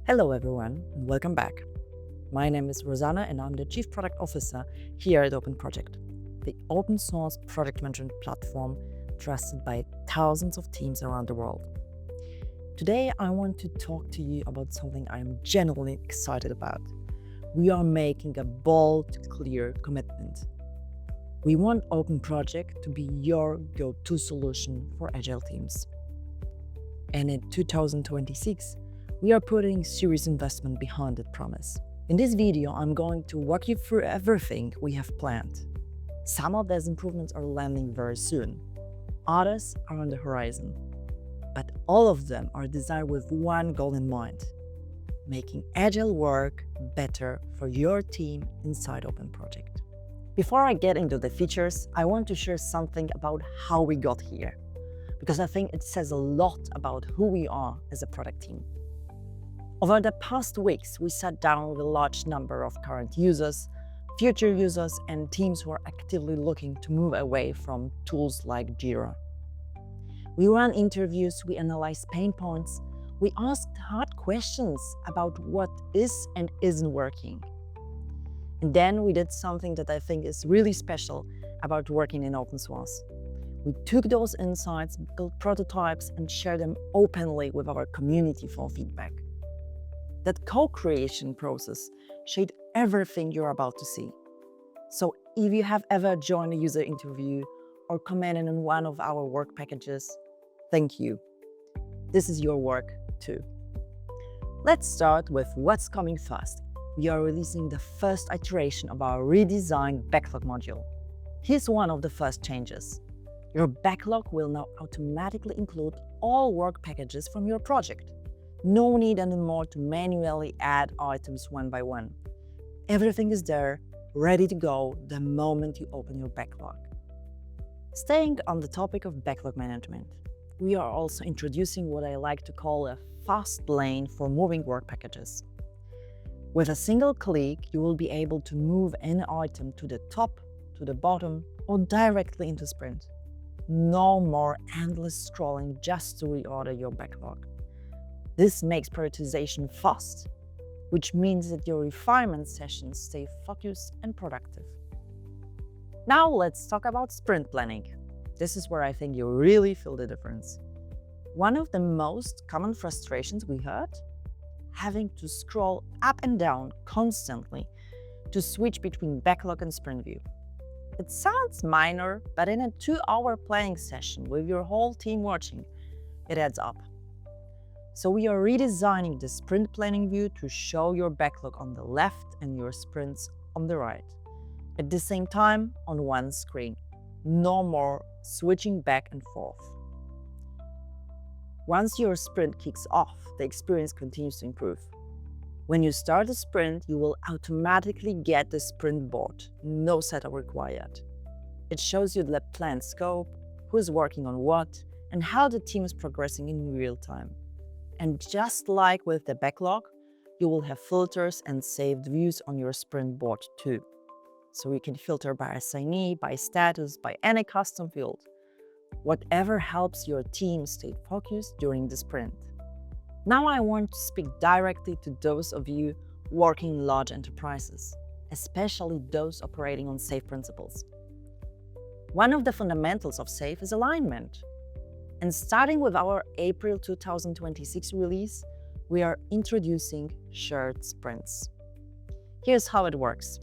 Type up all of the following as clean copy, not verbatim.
Hello everyone and welcome back. My name is Rosanna and I'm the Chief Product Officer here at OpenProject, the open source project management platform trusted by thousands of teams around the world. Today I want to talk to you about something I am genuinely excited about. We are making a bold, clear commitment. We want OpenProject to be your go-to solution for agile teams. And in 2026, we are putting serious investment behind that promise. In this video, I'm going to walk you through everything we have planned. Some of these improvements are landing very soon. Others are on the horizon. But all of them are designed with one goal in mind: making agile work better for your team inside OpenProject. Before I get into the features, I want to share something about how we got here, because I think it says a lot about who we are as a product team. Over the past weeks, we sat down with a large number of current users, future users, and teams who are actively looking to move away from tools like Jira. We ran interviews, we analyzed pain points, we asked hard questions about what is and isn't working. And then we did something that I think is really special about working in open source. We took those insights, built prototypes, and shared them openly with our community for feedback. That co-creation process shaped everything you're about to see. So if you have ever joined a user interview or commented on one of our work packages, thank you. This is your work too. Let's start with what's coming fast. We are releasing the first iteration of our redesigned backlog module. Here's one of the first changes. Your backlog will now automatically include all work packages from your project. No need anymore to manually add items one by one. Everything is there, ready to go the moment you open your backlog. Staying on the topic of backlog management, we are also introducing what I like to call a fast lane for moving work packages. With a single click, you will be able to move any item to the top, to the bottom, or directly into Sprint. No more endless scrolling just to reorder your backlog. This makes prioritization fast, which means that your refinement sessions stay focused and productive. Now let's talk about sprint planning. This is where I think you really feel the difference. One of the most common frustrations we heard? Having to scroll up and down constantly to switch between backlog and sprint view. It sounds minor, but in a 2-hour planning session with your whole team watching, it adds up. So we are redesigning the sprint planning view to show your backlog on the left and your sprints on the right. At the same time, on one screen. No more switching back and forth. Once your sprint kicks off, the experience continues to improve. When you start a sprint, you will automatically get the sprint board, no setup required. It shows you the planned scope, who is working on what, and how the team is progressing in real time. And just like with the backlog, you will have filters and saved views on your sprint board too. So you can filter by assignee, by status, by any custom field. Whatever helps your team stay focused during the sprint. Now I want to speak directly to those of you working in large enterprises, especially those operating on SAFe principles. One of the fundamentals of SAFe is alignment. And starting with our April 2026 release, we are introducing shared sprints. Here's how it works.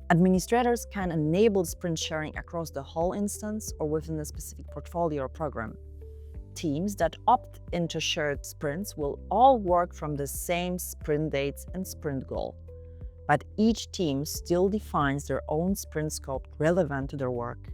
Administrators can enable sprint sharing across the whole instance or within a specific portfolio or program. Teams that opt into shared sprints will all work from the same sprint dates and sprint goal, but each team still defines their own sprint scope relevant to their work.